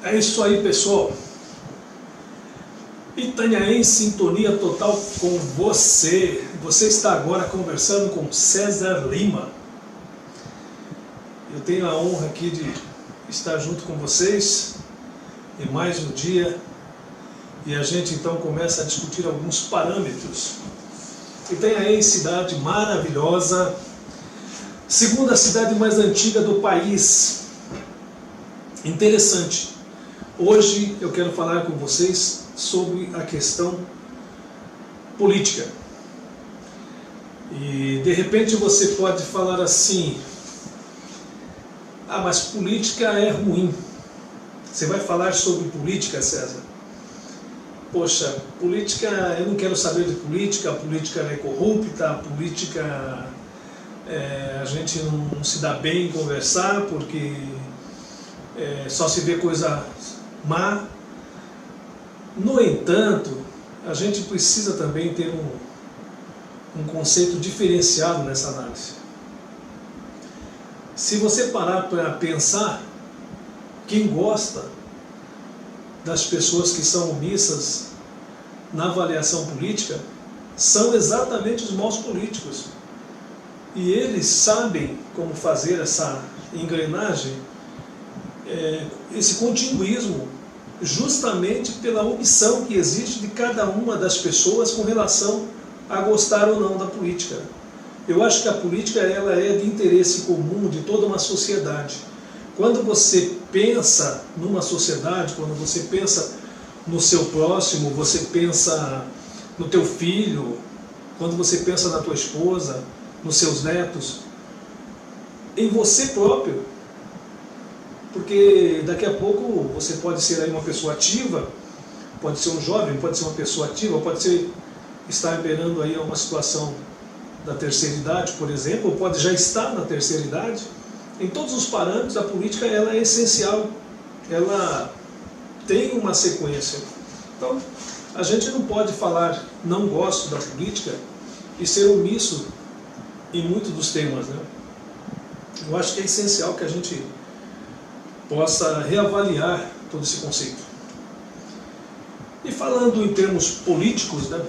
É isso aí, pessoal. Itanhaém em sintonia total com você. Você está agora conversando com César Lima. Eu tenho a honra aqui de estar junto com vocês em mais um dia. E a gente então começa a discutir alguns parâmetros. Itanhaém, cidade maravilhosa, segunda cidade mais antiga do país. Interessante. Hoje eu quero falar com vocês sobre a questão política. E de repente você pode falar assim: ah, mas política é ruim. Você vai falar sobre política, César? Poxa, política, eu não quero saber de política, a política é corrupta, a política a gente não se dá bem em conversar porque só se vê coisa má. No entanto, a gente precisa também ter um conceito diferenciado nessa análise. Se você parar para pensar, quem gosta das pessoas que são omissas na avaliação política são exatamente os maus políticos. E eles sabem como fazer essa engrenagem, esse continuismo, justamente pela omissão que existe de cada uma das pessoas com relação a gostar ou não da política. Eu acho que a política ela é de interesse comum de toda uma sociedade. Quando você pensa numa sociedade, quando você pensa no seu próximo, você pensa no teu filho, quando você pensa na tua esposa, nos seus netos, em você próprio. Porque daqui a pouco você pode ser aí uma pessoa ativa, pode ser um jovem, pode ser uma pessoa ativa, pode estar beirando aí uma situação da terceira idade, por exemplo, ou pode já estar na terceira idade. Em todos os parâmetros, a política ela é essencial, ela tem uma sequência. Então, a gente não pode falar não gosto da política e ser omisso em muitos dos temas, né? Eu acho que é essencial que a gente possa reavaliar todo esse conceito. E falando em termos políticos, né?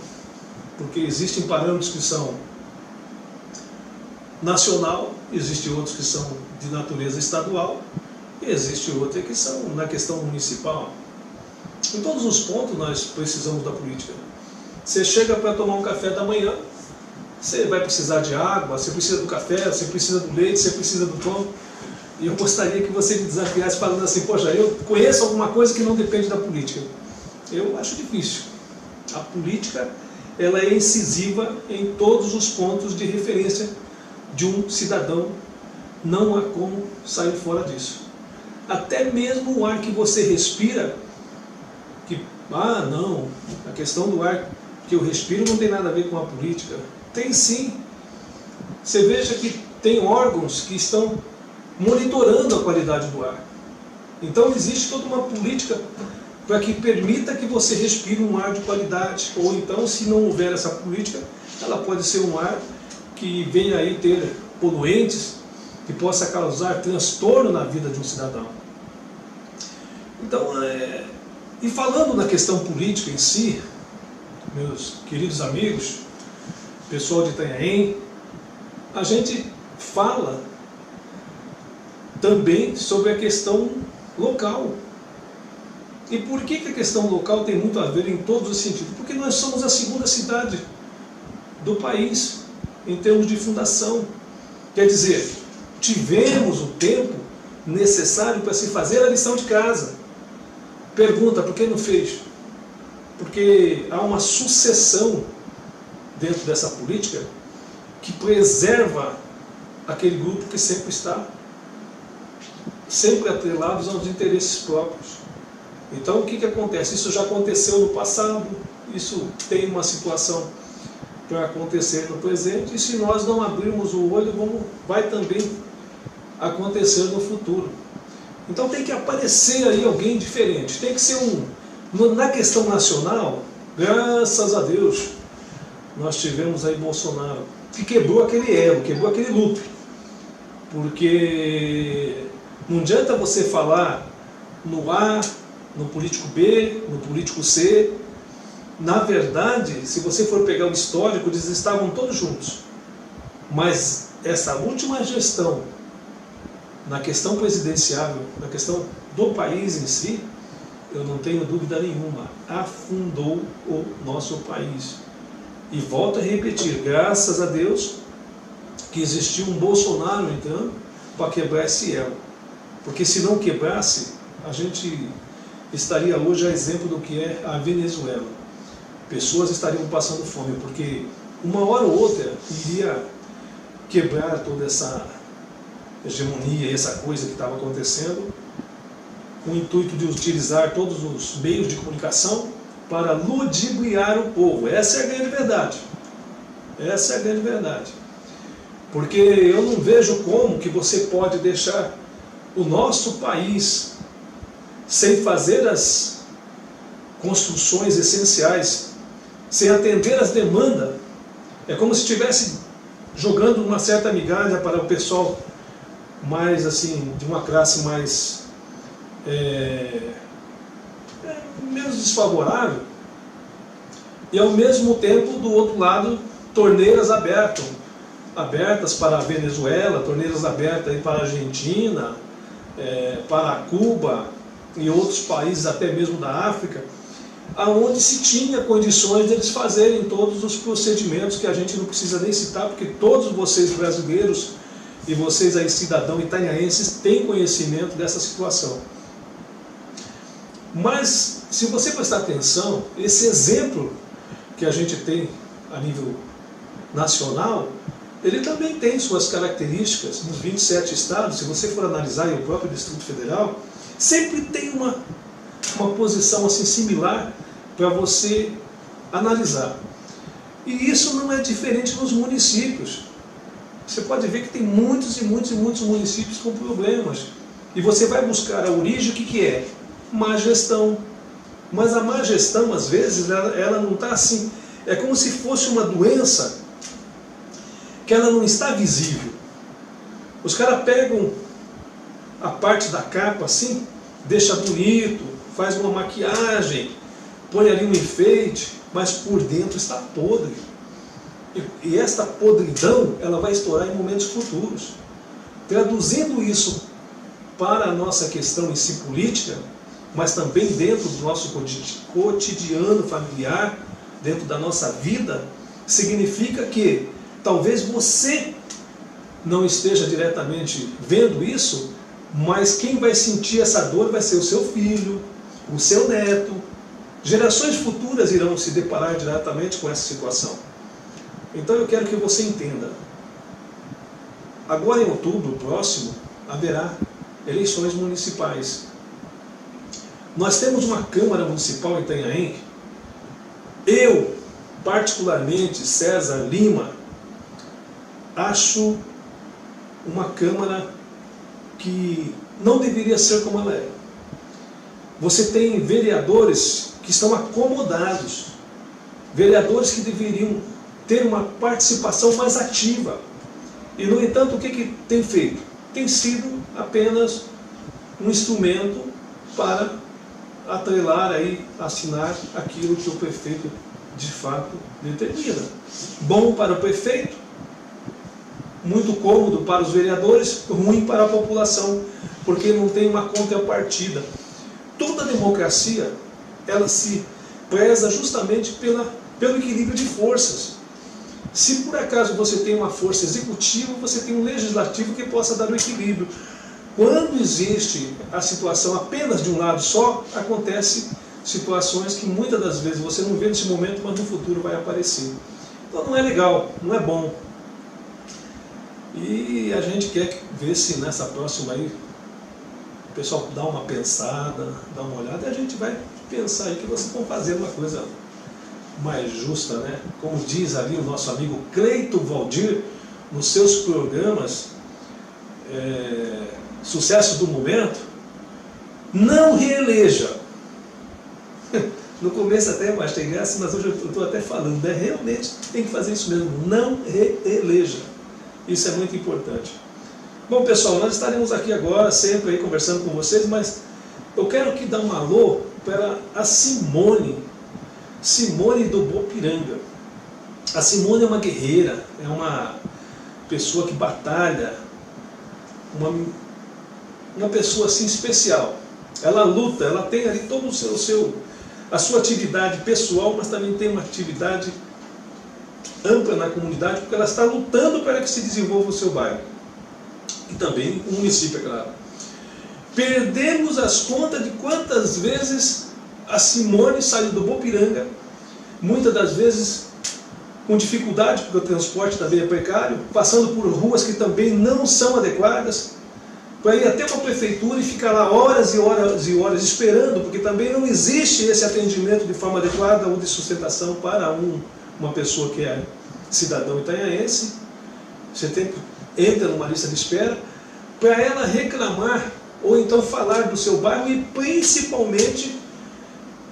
Porque existem parâmetros que são nacional, existem outros que são de natureza estadual, e existem outros que são na questão municipal. Em todos os pontos nós precisamos da política. Você chega para tomar um café da manhã, você vai precisar de água, você precisa do café, você precisa do leite, você precisa do pão. E eu gostaria que você me desafiasse falando assim: poxa, eu conheço alguma coisa que não depende da política. Eu acho difícil. A política ela é incisiva em todos os pontos de referência de um cidadão, não há como sair fora disso. Até mesmo o ar que você respira, não, a questão do ar que eu respiro não tem nada a ver com a política. Tem sim. Você veja que tem órgãos que estão monitorando a qualidade do ar. Então existe toda uma política para que permita que você respire um ar de qualidade. Ou então, se não houver essa política, ela pode ser um ar que venha aí ter poluentes, que possa causar transtorno na vida de um cidadão. Então, e falando na questão política em si, meus queridos amigos, pessoal de Itanhaém, a gente fala também sobre a questão local. E por que a questão local tem muito a ver em todos os sentidos? Porque nós somos a segunda cidade do país em termos de fundação. Quer dizer, tivemos o tempo necessário para se fazer a lição de casa. Pergunta, por que não fez? Porque há uma sucessão dentro dessa política que preserva aquele grupo que sempre está atrelados aos interesses próprios. Então o que acontece? Isso já aconteceu no passado, isso tem uma situação para acontecer no presente, e se nós não abrirmos o olho, vai também acontecer no futuro. Então tem que aparecer aí alguém diferente, tem que ser na questão nacional, graças a Deus, nós tivemos aí Bolsonaro, que quebrou aquele elo, quebrou aquele loop, porque não adianta você falar no A no político B, no político C. Na verdade, se você for pegar o histórico, eles estavam todos juntos. Mas essa última gestão, na questão presidenciável, na questão do país em si, eu não tenho dúvida nenhuma, afundou o nosso país. E volto a repetir, graças a Deus que existiu um Bolsonaro entrando para quebrar esse elo. Porque se não quebrasse, a gente estaria hoje a exemplo do que é a Venezuela. Pessoas estariam passando fome, porque uma hora ou outra iria quebrar toda essa hegemonia, essa coisa que estava acontecendo, com o intuito de utilizar todos os meios de comunicação para ludibriar o povo. Essa é a grande verdade. Essa é a grande verdade. Porque eu não vejo como que você pode deixar o nosso país sem fazer as construções essenciais, sem atender as demandas. É como se estivesse jogando uma certa migalha para o pessoal mais assim, de uma classe mais menos desfavorável, e ao mesmo tempo do outro lado torneiras abertas para a Venezuela, torneiras abertas para a Argentina, para Cuba e outros países até mesmo da África, aonde se tinha condições deles fazerem todos os procedimentos que a gente não precisa nem citar, porque todos vocês brasileiros e vocês aí cidadãos itanhaenses têm conhecimento dessa situação. Mas se você prestar atenção, esse exemplo que a gente tem a nível nacional, ele também tem suas características nos 27 estados. Se você for analisar e o próprio Distrito Federal, sempre tem uma posição assim similar para você analisar. E isso não é diferente nos municípios. Você pode ver que tem muitos e muitos e muitos municípios com problemas. E você vai buscar a origem, o que é? Má gestão. Mas a má gestão, às vezes, ela não está assim. É como se fosse uma doença que ela não está visível. Os caras pegam a parte da capa assim, deixa bonito, faz uma maquiagem, põe ali um enfeite, mas por dentro está podre. E esta podridão, ela vai estourar em momentos futuros. Traduzindo isso para a nossa questão em si política, mas também dentro do nosso cotidiano familiar, dentro da nossa vida, significa que talvez você não esteja diretamente vendo isso, mas quem vai sentir essa dor vai ser o seu filho, o seu neto. Gerações futuras irão se deparar diretamente com essa situação. Então eu quero que você entenda. Agora em outubro próximo, haverá eleições municipais. Nós temos uma Câmara Municipal em Itanhaém. Eu, particularmente, César Lima, acho uma Câmara que não deveria ser como ela é. Você tem vereadores que estão acomodados, vereadores que deveriam ter uma participação mais ativa. E, no entanto, o que tem feito? Tem sido apenas um instrumento para atrelar aí, assinar aquilo que o prefeito de fato determina. Bom para o prefeito, muito cômodo para os vereadores, ruim para a população, porque não tem uma contrapartida. Toda democracia, ela se preza justamente pelo equilíbrio de forças. Se por acaso você tem uma força executiva, você tem um legislativo que possa dar o equilíbrio. Quando existe a situação apenas de um lado só, acontece situações que muitas das vezes você não vê nesse momento, mas no futuro vai aparecer. Então não é legal, não é bom. E a gente quer ver se nessa próxima aí o pessoal dá uma pensada, dá uma olhada, e a gente vai pensar aí que vocês vão fazer uma coisa mais justa, né? Como diz ali o nosso amigo Cleito Valdir, nos seus programas, Sucesso do Momento, não reeleja. No começo até eu achei graça, mas hoje eu estou até falando, né? Realmente tem que fazer isso mesmo, não reeleja. Isso é muito importante. Bom, pessoal, nós estaremos aqui agora, sempre aí conversando com vocês, mas Eu quero aqui dar um alô para a Simone do Bopiranga. A Simone é uma guerreira, é uma pessoa que batalha, uma pessoa assim especial. Ela luta, ela tem ali todo a sua atividade pessoal, mas também tem uma atividade ampla na comunidade, porque ela está lutando para que se desenvolva o seu bairro. E também o município, é claro. Perdemos as contas de quantas vezes a Simone saiu do Bopiranga, muitas das vezes com dificuldade, porque o transporte também é precário, passando por ruas que também não são adequadas, para ir até uma prefeitura e ficar lá horas e horas e horas esperando, porque também não existe esse atendimento de forma adequada ou de sustentação para uma pessoa que é cidadão itanhaense. Você entra numa lista de espera para ela reclamar ou então falar do seu bairro e principalmente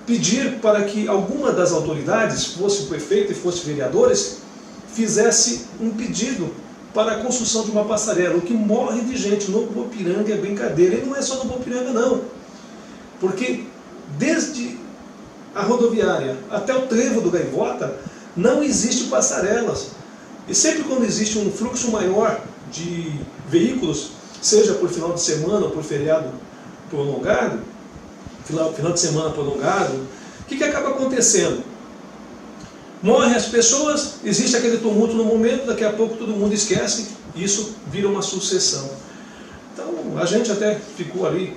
pedir para que alguma das autoridades, fosse o prefeito e fosse vereadores, fizesse um pedido para a construção de uma passarela. O que morre de gente no Bopiranga é brincadeira. E não é só no Bopiranga não, porque desde a rodoviária até o trevo do Gaivota não existe passarelas. E sempre quando existe um fluxo maior de veículos, seja por final de semana ou por feriado prolongado, final de semana prolongado, o que acaba acontecendo? Morrem as pessoas, existe aquele tumulto no momento, daqui a pouco todo mundo esquece, e isso vira uma sucessão. Então a gente até ficou ali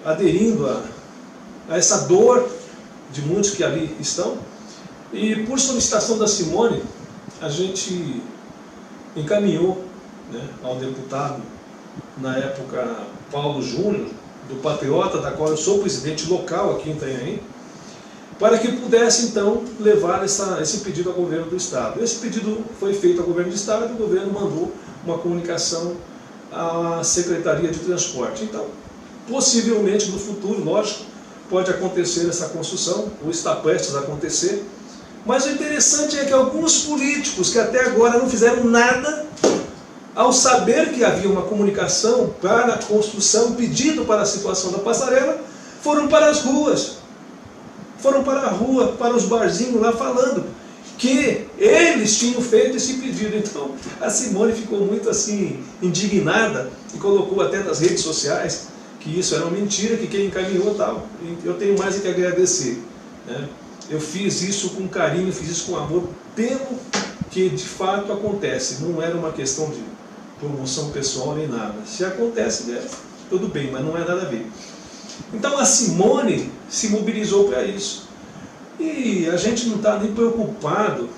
aderindo a essa dor de muitos que ali estão, e por solicitação da Simone, a gente encaminhou, né, ao deputado, na época, Paulo Júnior, do Patriota, da qual eu sou presidente local aqui em Itanhaém, para que pudesse então levar esse pedido ao governo do Estado. Esse pedido foi feito ao governo do Estado e o governo mandou uma comunicação à Secretaria de Transporte. Então, possivelmente no futuro, lógico, pode acontecer essa construção, ou está prestes a acontecer, mas o interessante é que alguns políticos que até agora não fizeram nada, ao saber que havia uma comunicação para a construção, pedido para a situação da passarela, foram para as ruas. Foram para a rua, para os barzinhos lá falando que eles tinham feito esse pedido. Então a Simone ficou muito assim indignada e colocou até nas redes sociais que isso era uma mentira, que quem encaminhou tal. Eu tenho mais que agradecer, né? Eu fiz isso com carinho, fiz isso com amor, pelo que de fato acontece. Não era uma questão de promoção pessoal nem nada. Se acontece, tudo bem, mas não é nada a ver. Então a Simone se mobilizou para isso. E a gente não está nem preocupado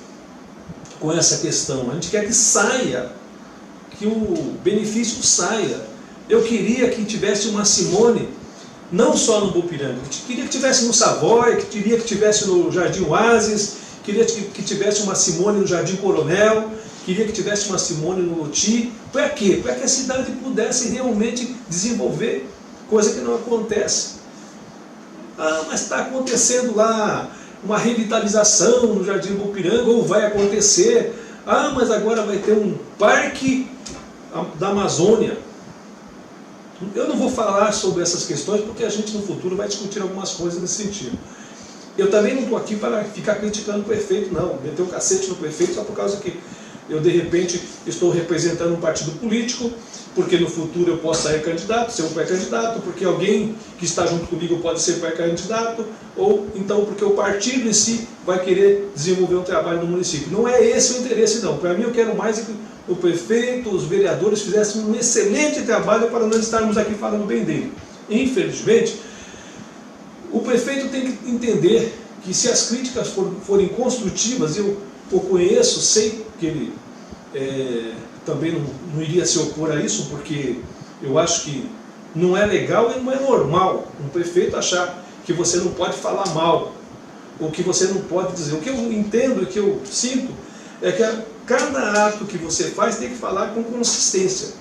com essa questão. A gente quer que saia, que o benefício saia. Eu queria que tivesse uma Simone, não só no Bopiranga, queria que tivesse no Savoy, queria que tivesse no Jardim Oasis, queria que tivesse uma Simone no Jardim Coronel, queria que tivesse uma Simone no Loti. Para quê? Para que a cidade pudesse realmente desenvolver, coisa que não acontece. Ah, mas está acontecendo lá uma revitalização no Jardim Bopiranga, ou vai acontecer. Ah, mas agora vai ter um parque da Amazônia. Eu não vou falar sobre essas questões, porque a gente no futuro vai discutir algumas coisas nesse sentido. Eu também não estou aqui para ficar criticando o prefeito, não, meter o cacete no prefeito só por causa que eu de repente estou representando um partido político, porque no futuro eu posso sair candidato, ser um pré-candidato, porque alguém que está junto comigo pode ser pré-candidato, ou então porque o partido em si vai querer desenvolver um trabalho no município. Não é esse o interesse não. Para mim eu quero mais que o prefeito, os vereadores fizessem um excelente trabalho para nós estarmos aqui falando bem dele. Infelizmente, o prefeito tem que entender que se as críticas forem construtivas, eu o conheço, sei que ele também não iria se opor a isso, porque eu acho que não é legal e não é normal um prefeito achar que você não pode falar mal, ou que você não pode dizer. O que eu entendo e que eu sinto é que cada ato que você faz tem que falar com consistência.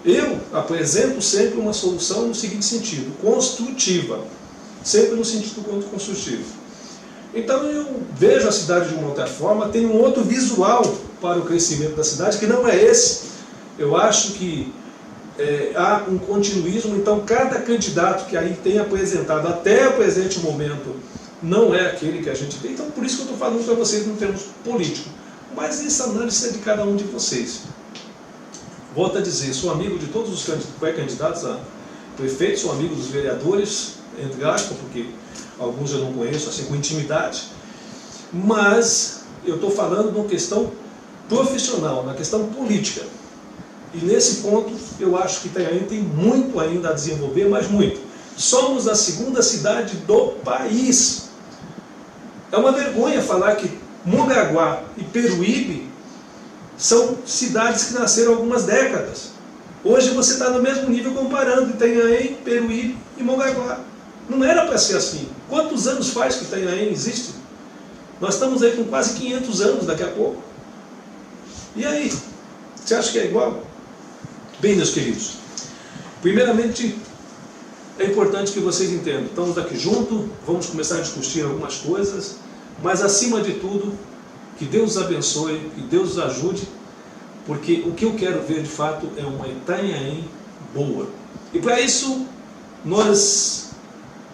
Eu apresento sempre uma solução no seguinte sentido, construtiva, sempre no sentido construtivo. Então eu vejo a cidade de uma outra forma, tenho um outro visual para o crescimento da cidade, que não é esse. Eu acho que há um continuismo, então cada candidato que aí tem apresentado até o presente momento não é aquele que a gente vê. Então por isso que eu estou falando para vocês no termos político. Mas essa análise é de cada um de vocês. Volto a dizer, sou amigo de todos os pré-candidatos a prefeito, sou amigo dos vereadores, entre aspas, porque alguns eu não conheço assim com intimidade, mas eu estou falando de uma questão profissional, na questão política. E nesse ponto eu acho que Itanhaém tem muito ainda a desenvolver, mas muito. Somos a segunda cidade do país. É uma vergonha falar que Mongaguá e Peruíbe são cidades que nasceram há algumas décadas. Hoje você está no mesmo nível comparando Itanhaém, Peruíbe e Mongaguá. Não era para ser assim. Quantos anos faz que Itanhaém existe? Nós estamos aí com quase 500 anos daqui a pouco. E aí? Você acha que é igual? Bem, meus queridos, primeiramente é importante que vocês entendam. Estamos aqui juntos, vamos começar a discutir algumas coisas, mas acima de tudo, que Deus os abençoe, que Deus os ajude, porque o que eu quero ver de fato é uma Itanhaém boa. E para isso, nós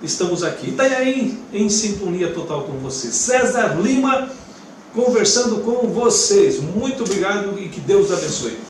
estamos aqui. Itanhaém em sintonia total com vocês. César Lima conversando com vocês. Muito obrigado e que Deus os abençoe.